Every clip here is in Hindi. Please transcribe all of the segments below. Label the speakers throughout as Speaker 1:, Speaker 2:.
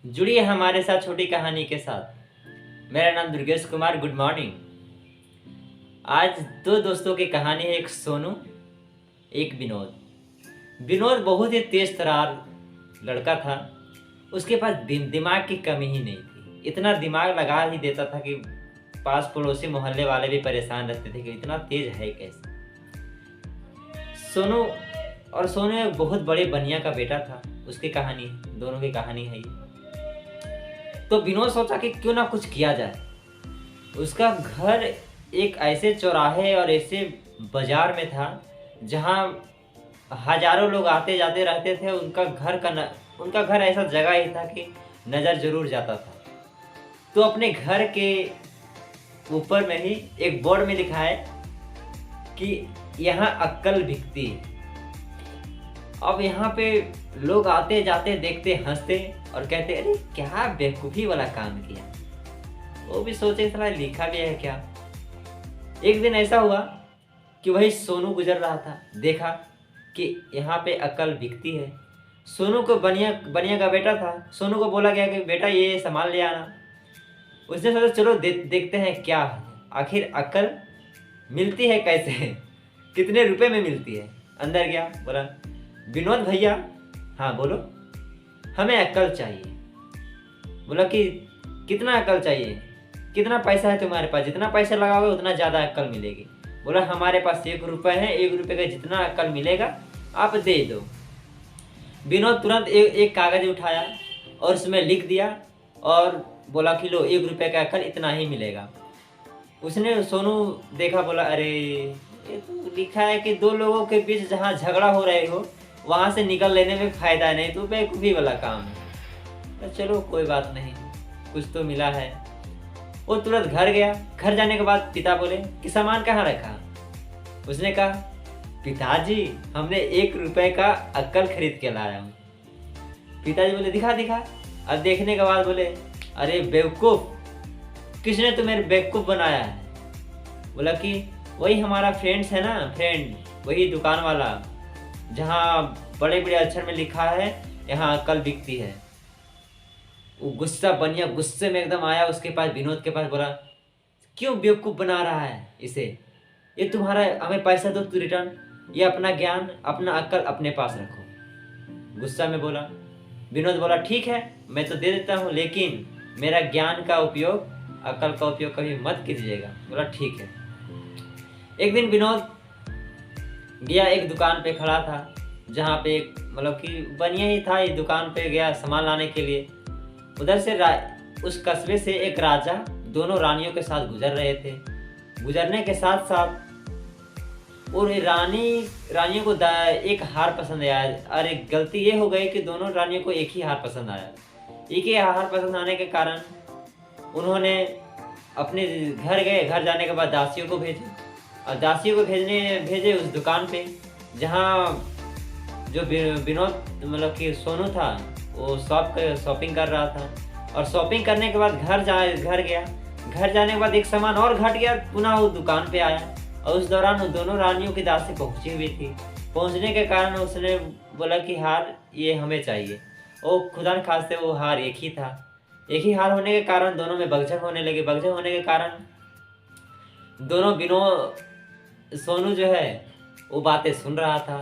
Speaker 1: जुड़िए हमारे साथ छोटी कहानी के साथ। मेरा नाम दुर्गेश कुमार। Good morning. आज दो दोस्तों की कहानी है, एक सोनू, एक विनोद। विनोद बहुत ही तेज तर्रार लड़का था। उसके पास दिमाग की कमी ही नहीं थी। इतना दिमाग लगा ही देता था कि पास पड़ोसी मोहल्ले वाले भी परेशान रहते थे कि इतना तेज है कैसे। सोनू और सोनू एक बहुत बड़े बनिया का बेटा था। उसकी कहानी, दोनों की कहानी है ये। तो विनोद सोचा कि क्यों ना कुछ किया जाए। उसका घर एक ऐसे चौराहे और ऐसे बाजार में था जहाँ हजारों लोग आते जाते रहते थे। उनका घर ऐसा जगह ही था कि नज़र जरूर जाता था। तो अपने घर के ऊपर में ही एक बोर्ड में लिखा है कि यहाँ अक्ल बिकती है। अब यहाँ पे लोग आते जाते देखते, हंसते और कहते अरे क्या बेवकूफ़ी वाला काम किया। वो भी सोचे साला लिखा भी है क्या। एक दिन ऐसा हुआ कि वही सोनू गुजर रहा था, देखा कि यहाँ पे अक्ल बिकती है। सोनू को बनिया बनिया का बेटा था। सोनू को बोला गया कि बेटा ये सामान ले आना। उसने सोचा चलो देखते हैं क्या आखिर अक्ल मिलती है कैसे, कितने रुपए में मिलती है। अंदर गया, बोला विनोद भैया, हाँ बोलो, हमें अक्ल चाहिए। बोला कि कितना अक्ल चाहिए, कितना पैसा है तुम्हारे पास, जितना पैसा लगाओगे उतना ज़्यादा अक्ल मिलेगी। बोला हमारे पास 1 रुपये है, 1 रुपये का जितना अक्ल मिलेगा आप दे दो। विनोद तुरंत एक कागज़ उठाया और उसमें लिख दिया और बोला कि लो 1 रुपये का अक्ल इतना ही मिलेगा। उसने सोनू देखा, बोला अरे ये तो लिखा है कि 2 लोगों के बीच जहाँ झगड़ा हो रहे हो वहाँ से निकल लेने में फ़ायदा नहीं, तो बेवकूफ़ी वाला काम है। तो चलो कोई बात नहीं, कुछ तो मिला है। वो तुरंत घर गया। घर जाने के बाद पिता बोले कि सामान कहाँ रखा। उसने कहा पिताजी हमने 1 रुपये का अक्ल खरीद के लाया हूँ। पिताजी बोले दिखा दिखा। अब देखने के बाद बोले अरे बेवकूफ़, किसने तुम्हें बेवकूफ़ बनाया है। बोला कि वही हमारा फ्रेंड्स है ना, फ्रेंड, वही दुकान वाला जहाँ बड़े बड़े अक्षर में लिखा है यहाँ अक्ल बिकती है। वो गुस्सा बनिया गुस्से में एकदम आया उसके पास, विनोद के पास, बोला क्यों बेवकूफ़ बना रहा है इसे, ये तुम्हारा, हमें पैसा दो तू रिटर्न, ये अपना ज्ञान अपना अक्ल अपने पास रखो। गुस्सा में बोला। विनोद बोला ठीक है मैं तो दे देता हूँ, लेकिन मेरा ज्ञान का उपयोग, अक्ल का उपयोग कभी मत कीजिएगा। बोला ठीक है। एक दिन विनोद गया, एक दुकान पे खड़ा था जहाँ पे एक मतलब कि बनिया ही था। ये दुकान पे गया सामान लाने के लिए। उधर से उस कस्बे से एक राजा दोनों रानियों के साथ गुजर रहे थे। गुजरने के साथ साथ और रानियों को एक हार पसंद आया। अरे गलती ये हो गई कि दोनों रानियों को एक ही हार पसंद आया। एक ही हार पसंद आने के कारण उन्होंने अपने घर गए। घर जाने के बाद दासियों को भेजे और दासियों को भेजे उस दुकान पे जहाँ जो विनोद मतलब कि सोनू था वो शॉपिंग कर रहा था। और शॉपिंग करने के बाद घर गया। घर जाने के बाद एक सामान और घट गया, पुनः वो दुकान पे आया और उस दौरान वो दोनों रानियों की दासी पहुंची हुई थी। पहुंचने के कारण उसने बोला कि हार ये हमें चाहिए। वो खुदा न खास्ते वो हार एक ही था। एक ही हार होने के कारण दोनों में बकझक होने लगी। बकझक होने के कारण दोनों सोनू जो है वो बातें सुन रहा था।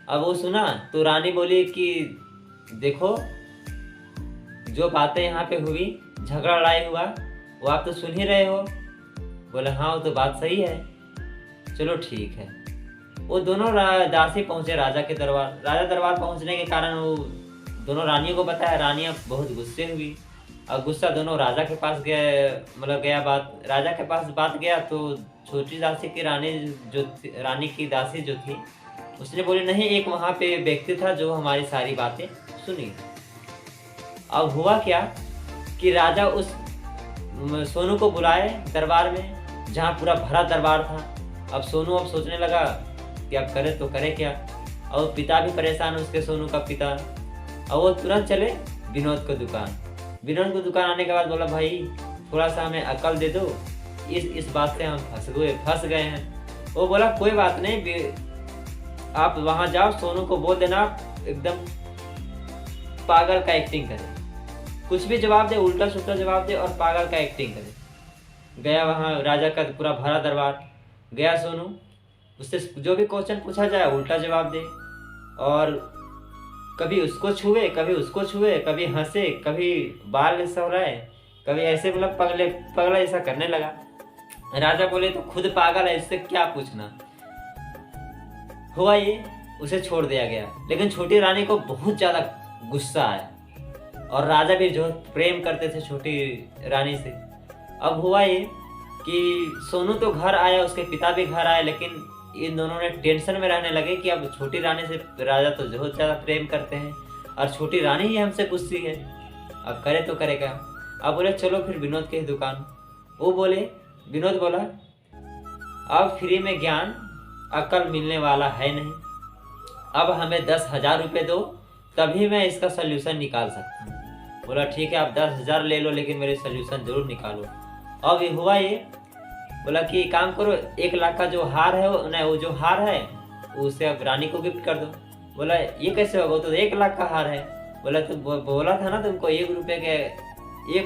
Speaker 1: अब वो सुना तो रानी बोली कि देखो जो बातें यहाँ पे हुई, झगड़ा लड़ाई हुआ, वो आप तो सुन ही रहे हो। बोले हाँ वो तो बात सही है, चलो ठीक है। वो दोनों दासी पहुँचे राजा के दरबार। राजा दरबार पहुँचने के कारण वो दोनों रानियों को बताया। रानियाँ बहुत गुस्से हुई और गुस्सा दोनों राजा के पास गए, मतलब गया बात राजा के पास बात गया। तो छोटी दासी की रानी की दासी जो थी उसने बोली नहीं, एक वहाँ पे व्यक्ति था जो हमारी सारी बातें सुनी। अब हुआ क्या कि राजा उस सोनू को बुलाए दरबार में जहाँ पूरा भरा दरबार था। अब सोनू सोचने लगा कि अब करे तो करे क्या। और पिता भी परेशान, उसके सोनू का पिता। और वो तुरंत चले विनोद को दुकान। विनोद को दुकान आने के बाद बोला भाई थोड़ा सा हमें अकल दे दो, इस बात से हम फंस गए हैं। वो बोला कोई बात नहीं, आप वहाँ जाओ, सोनू को बोल देना एकदम पागल का एक्टिंग करे। कुछ भी जवाब दे, उल्टा सुल्टा जवाब दे और पागल का एक्टिंग करे। गया वहाँ राजा का पूरा भरा दरबार, गया सोनू, उससे जो भी क्वेश्चन पूछा जाए उल्टा जवाब दे, और कभी उसको छुए कभी उसको छुए, कभी हंसे कभी बाल सहराए, कभी ऐसे मतलब पगला ऐसा करने लगा। राजा बोले तो खुद पागल है, इससे क्या पूछना। हुआ ये, उसे छोड़ दिया गया। लेकिन छोटी रानी को बहुत ज्यादा गुस्सा आया, और राजा भी जो प्रेम करते थे छोटी रानी से। अब हुआ ये कि सोनू तो घर आया, उसके पिता भी घर आए, लेकिन इन दोनों ने टेंशन में रहने लगे कि अब छोटी रानी से राजा तो बहुत ज्यादा प्रेम करते हैं और छोटी रानी ही हमसे गुस्सी है, अब करे तो करेगा। अब बोले चलो फिर विनोद की दुकान। वो बोले, विनोद बोला अब फ्री में ज्ञान अकल मिलने वाला है नहीं, अब हमें 10,000 रुपये दो, तभी मैं इसका सोल्यूशन निकाल सकता हूँ। बोला ठीक है, आप 10,000 ले लो, लेकिन मेरे सोल्यूशन जरूर निकालो। अब ये हुआ ये, बोला कि काम करो, 1 लाख का जो हार है वो जो हार है उसे अब रानी को गिफ्ट कर दो। बोला ये कैसे होगा, तो 1 लाख का हार है। बोला तुम बोला था ना तुमको 1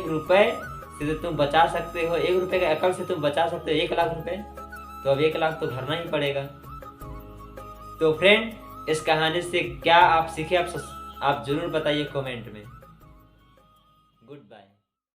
Speaker 1: रुपये से तुम बचा सकते हो, 1 रुपये के अकल से तुम बचा सकते हो 1 लाख रुपए, तो अब 1 लाख तो भरना ही पड़ेगा। तो फ्रेंड, इस कहानी से क्या आप सीखे, आप जरूर बताइए कमेंट में। Good bye.